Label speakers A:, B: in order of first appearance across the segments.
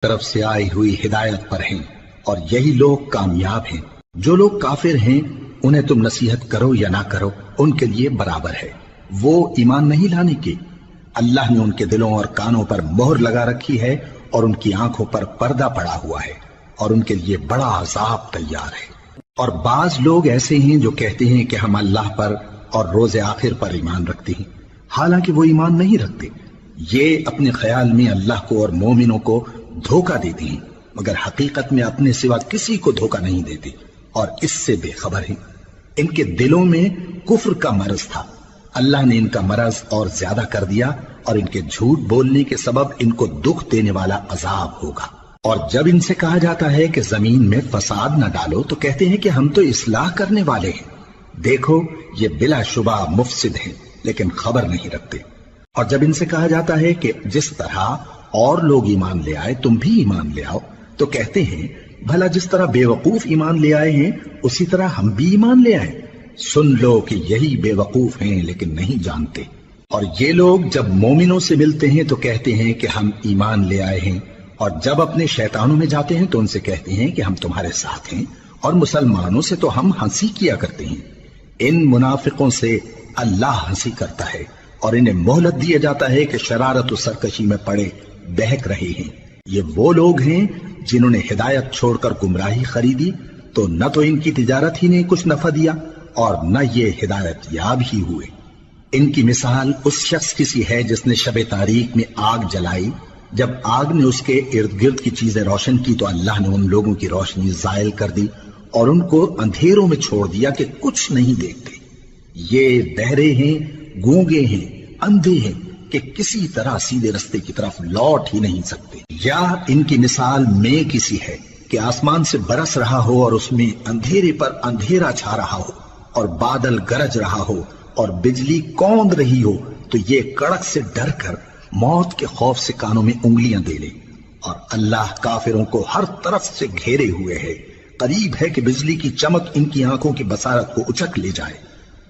A: طرف سے آئی ہوئی ہدایت پر ہیں اور یہی لوگ کامیاب ہیں۔ جو لوگ کافر ہیں انہیں تم نصیحت کرو یا نہ کرو ان کے لیے برابر ہے، وہ ایمان نہیں لانے کے۔ اللہ نے ان کے دلوں اور کانوں پر مہر لگا رکھی ہے اور ان کی آنکھوں پر پردہ پڑا ہوا ہے اور ان کے لیے بڑا عذاب تیار ہے۔ اور بعض لوگ ایسے ہیں جو کہتے ہیں کہ ہم اللہ پر اور روز آخر پر ایمان رکھتے ہیں، حالانکہ وہ ایمان نہیں رکھتے۔ یہ اپنے خیال میں اللہ کو اور مومنوں کو دھوکہ دیتے ہیں، مگر حقیقت میں اپنے سوا کسی کو دھوکہ نہیں دیتے اور اس سے بے خبر ہیں۔ ان کے دلوں میں کفر کا مرض تھا، اللہ نے ان کا مرض اور زیادہ کر دیا اور ان کے جھوٹ بولنے کے سبب ان کو دکھ دینے والا عذاب ہوگا۔ اور جب ان سے کہا جاتا ہے کہ زمین میں فساد نہ ڈالو تو کہتے ہیں کہ ہم تو اصلاح کرنے والے ہیں۔ دیکھو یہ بلا شبہ مفسد ہیں لیکن خبر نہیں رکھتے۔ اور جب ان سے کہا جاتا ہے کہ جس طرح اور لوگ ایمان لے آئے تم بھی ایمان لے آؤ تو کہتے ہیں بھلا جس طرح بے وقوف ایمان لے آئے ہیں اسی طرح ہم بھی ایمان لے آئے۔ سن لو کہ یہی بے وقوف ہیں لیکن نہیں جانتے۔ اور یہ لوگ جب مومنوں سے ملتے ہیں تو کہتے ہیں کہ ہم ایمان لے آئے ہیں، اور جب اپنے شیطانوں میں جاتے ہیں تو ان سے کہتے ہیں کہ ہم تمہارے ساتھ ہیں، اور مسلمانوں سے تو ہم ہنسی کیا کرتے ہیں۔ ان منافقوں سے اللہ ہنسی کرتا ہے اور انہیں مہلت دیا جاتا ہے کہ شرارت و سرکشی میں پڑے بہک رہے ہیں۔ یہ وہ لوگ ہیں جنہوں نے ہدایت چھوڑ کر گمراہی خریدی تو نہ تو ان کی تجارت ہی نے کچھ نفع دیا اور نہ یہ ہدایت یاب ہی ہوئے۔ ان کی مثال اس شخص کی سی ہے جس نے شب تاریک میں آگ جلائی، جب آگ نے اس کے ارد گرد کی چیزیں روشن کی تو اللہ نے ان لوگوں کی روشنی زائل کر دی اور ان کو اندھیروں میں چھوڑ دیا کہ کچھ نہیں دیکھتے۔ یہ بہرے ہیں، گونگے ہیں، اندھے ہیں کہ کسی طرح سیدھے رستے کی طرف لوٹ ہی نہیں سکتے۔ یا ان کی مثال میں کسی ہے کہ آسمان سے برس رہا ہو اور اس میں اندھیرے پر اندھیرا چھا رہا ہو اور بادل گرج رہا ہو اور بجلی کوند رہی ہو تو یہ کڑک سے ڈر کر موت کے خوف سے کانوں میں انگلیاں دے لے۔ اور اللہ کافروں کو ہر طرف سے گھیرے ہوئے ہے، قریب ہے کہ بجلی کی چمک ان کی آنکھوں کی بصارت کو اچک لے جائے۔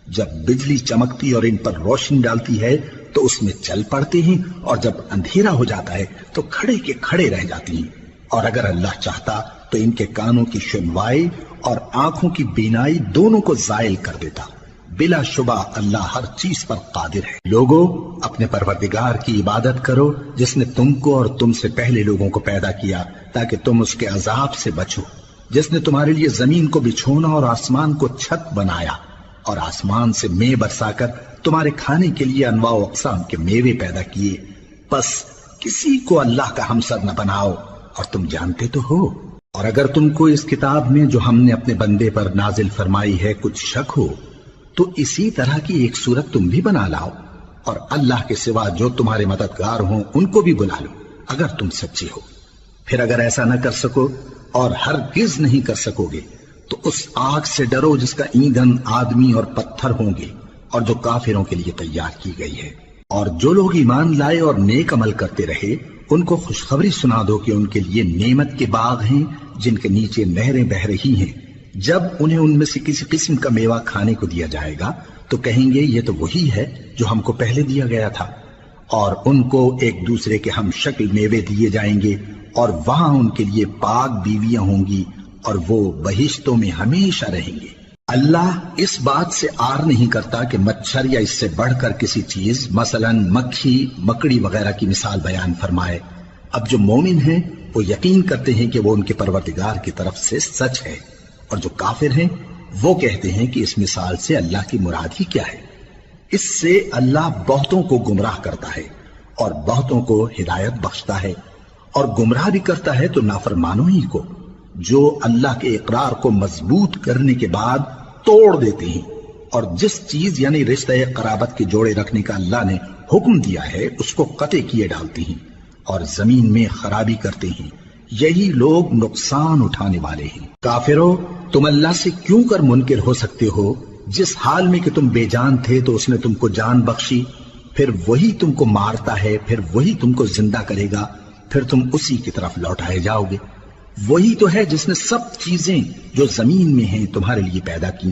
A: جب بجلی چمکتی اور ان پر روشنی ڈالتی ہے تو اس میں چل پڑتے ہیں، اور جب اندھیرا ہو جاتا ہے تو کھڑے کے کھڑے رہ جاتی ہیں۔ اور اگر اللہ چاہتا تو ان کے کانوں کی سنوائی اور آنکھوں کی بینائی دونوں کو زائل کر دیتا۔ بلا شبہ اللہ ہر چیز پر قادر ہے۔ لوگوں اپنے پروردگار کی عبادت کرو جس نے تم کو اور تم سے پہلے لوگوں کو پیدا کیا تاکہ تم اس کے عذاب سے بچو، جس نے تمہارے لیے زمین کو بچھونا اور آسمان کو چھت بنایا اور آسمان سے مے برسا کر تمہارے کھانے کے لیے انواع و اقسام کے میوے پیدا کیے۔ بس کسی کو اللہ کا ہمسر نہ بناؤ اور تم جانتے تو ہو۔ اور اگر تم کو اس کتاب میں جو ہم نے اپنے بندے پر نازل فرمائی ہے کچھ شک ہو تو اسی طرح کی ایک صورت تم بھی بنا لاؤ، اور اللہ کے سوا جو تمہارے مددگار ہوں ان کو بھی بلا لو اگر تم سچے ہو۔ پھر اگر ایسا نہ کر سکو اور ہرگز نہیں کر سکو گے تو اس آگ سے ڈرو جس کا ایندھن آدمی اور پتھر ہوں گے اور جو کافروں کے لیے تیار کی گئی ہے۔ اور جو لوگ ایمان لائے اور نیک عمل کرتے رہے ان کو خوشخبری سنا دو کہ ان کے لیے نعمت کے باغ ہیں جن کے نیچے نہریں بہہ رہی ہیں۔ جب انہیں ان میں سے کسی قسم کا میوہ کھانے کو دیا جائے گا تو کہیں گے یہ تو وہی ہے جو ہم کو پہلے دیا گیا تھا، اور ان کو ایک دوسرے کے ہم شکل میوے دیے جائیں گے اور وہاں ان کے لیے پاک بیویاں ہوں گی اور وہ بہشتوں میں ہمیشہ رہیں گے۔ اللہ اس بات سے آر نہیں کرتا کہ مچھر یا اس سے بڑھ کر کسی چیز مثلا مکھی مکڑی وغیرہ کی مثال بیان فرمائے۔ اب جو مومن ہیں وہ یقین کرتے ہیں کہ وہ ان کے پروردگار کی طرف سے سچ ہے، اور جو کافر ہیں وہ کہتے ہیں کہ اس مثال سے اللہ کی مراد ہی کیا ہے۔ اس سے اللہ بہتوں کو گمراہ کرتا ہے اور بہتوں کو ہدایت بخشتا ہے، اور گمراہ بھی کرتا ہے تو نافرمانوں ہی کو، جو اللہ کے اقرار کو مضبوط کرنے کے بعد توڑ دیتے ہیں، اور جس چیز یعنی رشتہ قرابت کے جوڑے رکھنے کا اللہ نے حکم دیا ہے اس کو قطع کیے ڈالتے ہیں اور زمین میں خرابی کرتے ہیں۔ یہی لوگ نقصان اٹھانے والے ہیں۔ کافرو، تم اللہ سے کیوں کر منکر ہو سکتے ہو؟ جس حال میں کہ تم بے جان تھے تو اس نے تم کو جان بخشی، پھر وہی تم کو مارتا ہے، پھر وہی تم کو زندہ کرے گا، پھر تم اسی کی طرف لوٹائے جاؤ گے۔ وہی تو ہے جس نے سب چیزیں جو زمین میں ہیں تمہارے لیے پیدا کی،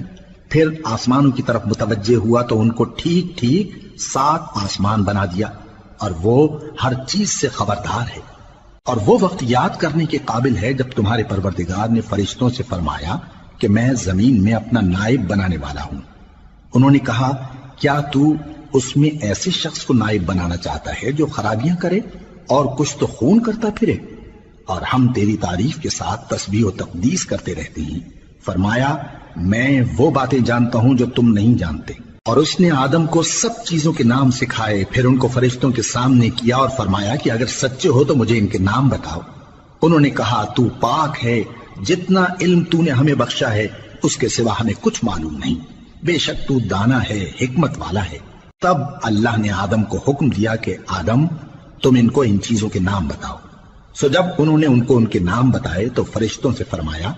A: پھر آسمانوں کی طرف متوجہ ہوا تو ان کو ٹھیک ٹھیک 7 آسمان بنا دیا، اور وہ ہر چیز سے خبردار ہے۔ اور وہ وقت یاد کرنے کے قابل ہے جب تمہارے پروردگار نے فرشتوں سے فرمایا کہ میں زمین میں اپنا نائب بنانے والا ہوں۔ انہوں نے کہا کیا تو اس میں ایسے شخص کو نائب بنانا چاہتا ہے جو خرابیاں کرے اور کچھ تو خون کرتا پھرے؟ اور ہم تیری تعریف کے ساتھ تسبیح و تقدیس کرتے رہتے ہیں۔ فرمایا میں وہ باتیں جانتا ہوں جو تم نہیں جانتے۔ اور اس نے آدم کو سب چیزوں کے نام سکھائے، پھر ان کو فرشتوں کے سامنے کیا اور فرمایا کہ اگر سچے ہو تو مجھے ان کے نام بتاؤ۔ انہوں نے کہا تو پاک ہے، جتنا علم تو نے ہمیں بخشا ہے اس کے سوا ہمیں کچھ معلوم نہیں، بے شک تو دانا ہے، حکمت والا ہے۔ تب اللہ نے آدم کو حکم دیا کہ آدم تم ان کو ان چیزوں کے نام بتاؤ۔ سو جب انہوں نے ان کو ان کے نام بتائے تو فرشتوں سے فرمایا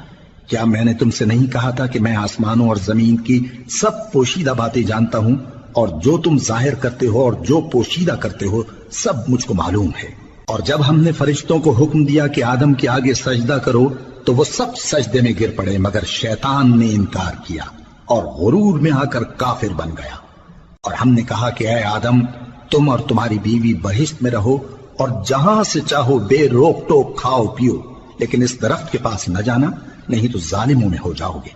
A: کیا میں نے تم سے نہیں کہا تھا کہ میں آسمانوں اور زمین کی سب پوشیدہ باتیں جانتا ہوں، اور جو تم ظاہر کرتے ہو اور جو پوشیدہ کرتے ہو سب مجھ کو معلوم ہے۔ اور جب ہم نے فرشتوں کو حکم دیا کہ آدم کے آگے سجدہ کرو تو وہ سب سجدے میں گر پڑے مگر شیطان نے انکار کیا اور غرور میں آ کر کافر بن گیا۔ اور ہم نے کہا کہ اے آدم تم اور تمہاری بیوی بہشت میں رہو اور جہاں سے چاہو بے روک ٹوک کھاؤ پیو، لیکن اس درخت کے پاس نہ جانا نہیں تو ظالموں میں ہو جاؤ گے۔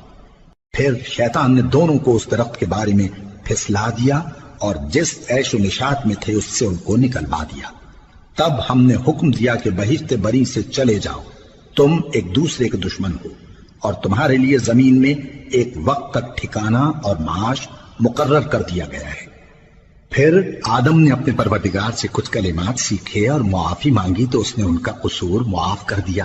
A: پھر شیطان نے دونوں کو اس درخت کے بارے میں پھسلا دیا اور جس عیش و نشاط میں تھے اس سے ان کو نکلوا دیا۔ تب ہم نے حکم دیا کہ بہشت بری سے چلے جاؤ، تم ایک دوسرے کے دشمن ہو، اور تمہارے لیے زمین میں ایک وقت تک ٹھکانہ اور معاش مقرر کر دیا گیا ہے۔ پھر آدم نے اپنے پروردگار سے کچھ کلمات سیکھے اور معافی مانگی تو اس نے ان کا قصور معاف کر دیا۔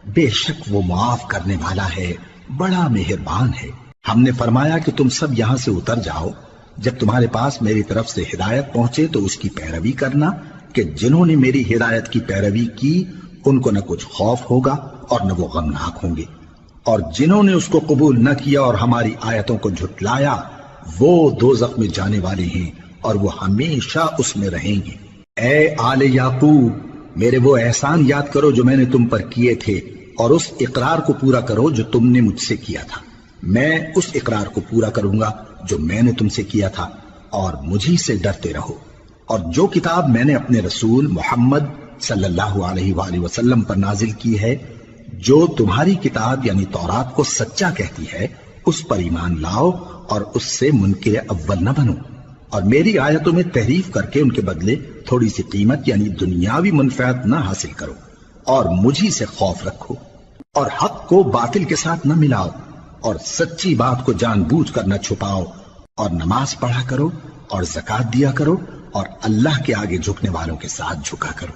A: بے شک وہ معاف کرنے والا ہے، بڑا مہربان ہے۔ ہم نے فرمایا کہ تم سب یہاں سے اتر جاؤ، جب تمہارے پاس میری طرف سے ہدایت پہنچے تو اس کی پیروی کرنا کہ جنہوں نے میری ہدایت کی پیروی کی ان کو نہ کچھ خوف ہوگا اور نہ وہ غمناک ہوں گے، اور جنہوں نے اس کو قبول نہ کیا اور ہماری آیتوں کو جھٹلایا وہ دوزخ میں جانے والے ہیں اور وہ ہمیشہ اس میں رہیں گے۔ اے آل یعقوب میرے وہ احسان یاد کرو جو میں نے تم پر کیے تھے، اور اس اقرار کو پورا کرو جو تم نے مجھ سے کیا تھا۔ میں اس اقرار کو پورا کروں گا جو میں نے تم سے کیا تھا، اور مجھی سے ڈرتے رہو۔ اور جو کتاب میں نے اپنے رسول محمد صلی اللہ علیہ وآلہ وسلم پر نازل کی ہے، جو تمہاری کتاب یعنی تورات کو سچا کہتی ہے، اس پر ایمان لاؤ اور اس سے منکر اول نہ بنو، اور میری آیتوں میں تحریف کر کے ان کے بدلے تھوڑی سی قیمت یعنی دنیاوی منفعت نہ حاصل کرو، اور مجھی سے خوف رکھو، اور حق کو باطل کے ساتھ نہ ملاؤ، اور سچی بات کو جان بوجھ کر نہ چھپاؤ، اور نماز پڑھا کرو اور زکوٰۃ دیا کرو، اور اللہ کے آگے جھکنے والوں کے ساتھ جھکا کرو۔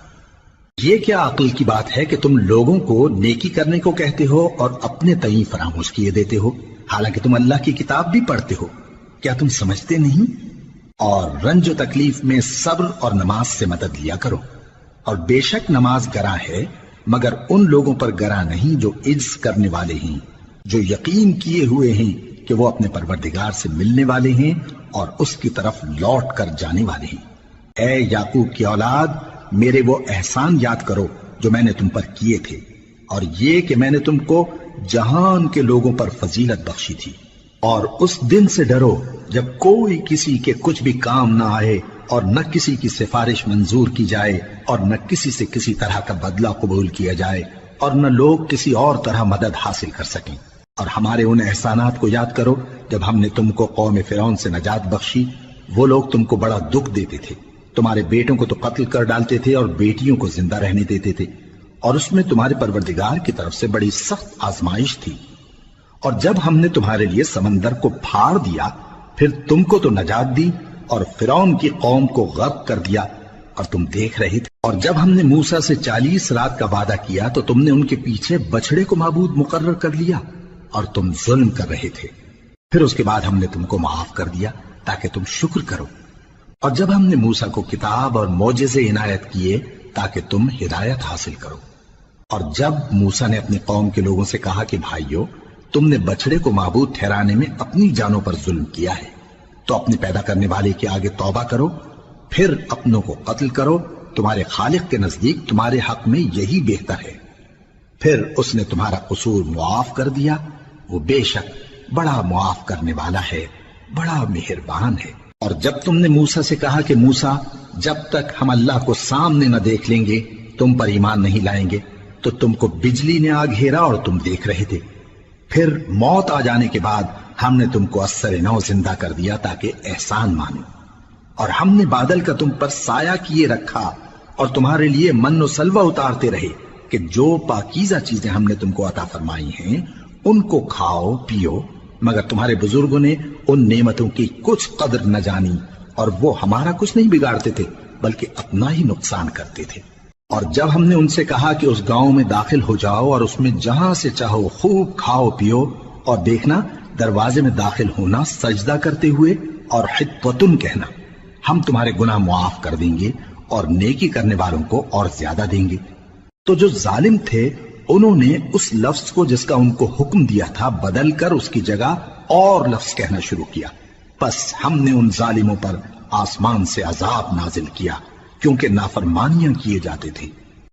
A: یہ کیا عقل کی بات ہے کہ تم لوگوں کو نیکی کرنے کو کہتے ہو اور اپنے تئیں فراموش کیے دیتے ہو، حالانکہ تم اللہ کی کتاب بھی پڑھتے ہو؟ کیا تم سمجھتے نہیں؟ اور رنج و تکلیف میں صبر اور نماز سے مدد لیا کرو، اور بے شک نماز گراں ہے مگر ان لوگوں پر گراں نہیں جو عجز کرنے والے ہیں، جو یقین کیے ہوئے ہیں کہ وہ اپنے پروردگار سے ملنے والے ہیں اور اس کی طرف لوٹ کر جانے والے ہیں۔ اے یعقوب کی اولاد میرے وہ احسان یاد کرو جو میں نے تم پر کیے تھے، اور یہ کہ میں نے تم کو جہان کے لوگوں پر فضیلت بخشی تھی۔ اور اس دن سے ڈرو جب کوئی کسی کے کچھ بھی کام نہ آئے، اور نہ کسی کی سفارش منظور کی جائے، اور نہ کسی سے کسی طرح کا بدلہ قبول کیا جائے، اور نہ لوگ کسی اور طرح مدد حاصل کر سکیں۔ اور ہمارے ان احسانات کو یاد کرو جب ہم نے تم کو قوم فرعون سے نجات بخشی۔ وہ لوگ تم کو بڑا دکھ دیتے تھے، تمہارے بیٹوں کو تو قتل کر ڈالتے تھے اور بیٹیوں کو زندہ رہنے دیتے تھے، اور اس میں تمہارے پروردگار کی طرف سے بڑی سخت آزمائش تھی۔ اور جب ہم نے تمہارے لیے سمندر کو پھاڑ دیا پھر تم کو تو نجات دی اور فرعون کی قوم کو غرق کر دیا، اور تم دیکھ رہے تھے۔ اور جب ہم نے موسیٰ سے 40 رات کا وعدہ کیا تو تم نے ان کے پیچھے بچڑے کو معبود مقرر کر لیا اور تم ظلم کر رہے تھے۔ پھر اس کے بعد ہم نے تم کو معاف کر دیا تاکہ تم شکر کرو۔ اور جب ہم نے موسیٰ کو کتاب اور معجزے عنایت کیے تاکہ تم ہدایت حاصل کرو۔ اور جب موسیٰ نے اپنی قوم کے لوگوں سے کہا کہ بھائیو تم نے بچڑے کو معبود ٹھہرانے میں اپنی جانوں پر ظلم کیا ہے، تو اپنے پیدا کرنے والے کے آگے توبہ کرو، پھر اپنوں کو قتل کرو، تمہارے خالق کے نزدیک تمہارے حق میں یہی بہتر ہے۔ پھر اس نے تمہارا قصور معاف کر دیا، وہ بے شک بڑا معاف کرنے والا ہے، بڑا مہربان ہے۔ اور جب تم نے موسیٰ سے کہا کہ موسیٰ جب تک ہم اللہ کو سامنے نہ دیکھ لیں گے تم پر ایمان نہیں لائیں گے تو تم کو بجلی نے آ گھیرا اور تم دیکھ رہے تھے، پھر موت آ جانے کے بعد ہم نے تم کو اثر نو زندہ کر دیا تاکہ احسان مانو، اور ہم نے بادل کا تم پر سایہ کیے رکھا اور تمہارے لیے من و سلوہ اتارتے رہے کہ جو پاکیزہ چیزیں ہم نے تم کو عطا فرمائی ہیں ان کو کھاؤ پیو، مگر تمہارے بزرگوں نے ان نعمتوں کی کچھ قدر نہ جانی اور وہ ہمارا کچھ نہیں بگاڑتے تھے بلکہ اپنا ہی نقصان کرتے تھے۔ اور جب ہم نے ان سے کہا کہ اس گاؤں میں داخل ہو جاؤ اور اس میں جہاں سے چاہو خوب کھاؤ پیو، اور دیکھنا دروازے میں داخل ہونا سجدہ کرتے ہوئے اور حطوۃن کہنا، ہم تمہارے گناہ معاف کر دیں گے اور نیکی کرنے والوں کو اور زیادہ دیں گے۔ تو جو ظالم تھے انہوں نے اس لفظ کو جس کا ان کو حکم دیا تھا بدل کر اس کی جگہ اور لفظ کہنا شروع کیا، پس ہم نے ان ظالموں پر آسمان سے عذاب نازل کیا کیونکہ نافرمانیاں کیے جاتے تھے۔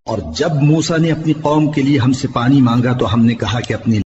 A: اور جب موسیٰ نے اپنی قوم کے لیے ہم سے پانی مانگا تو ہم نے کہا کہ اپنی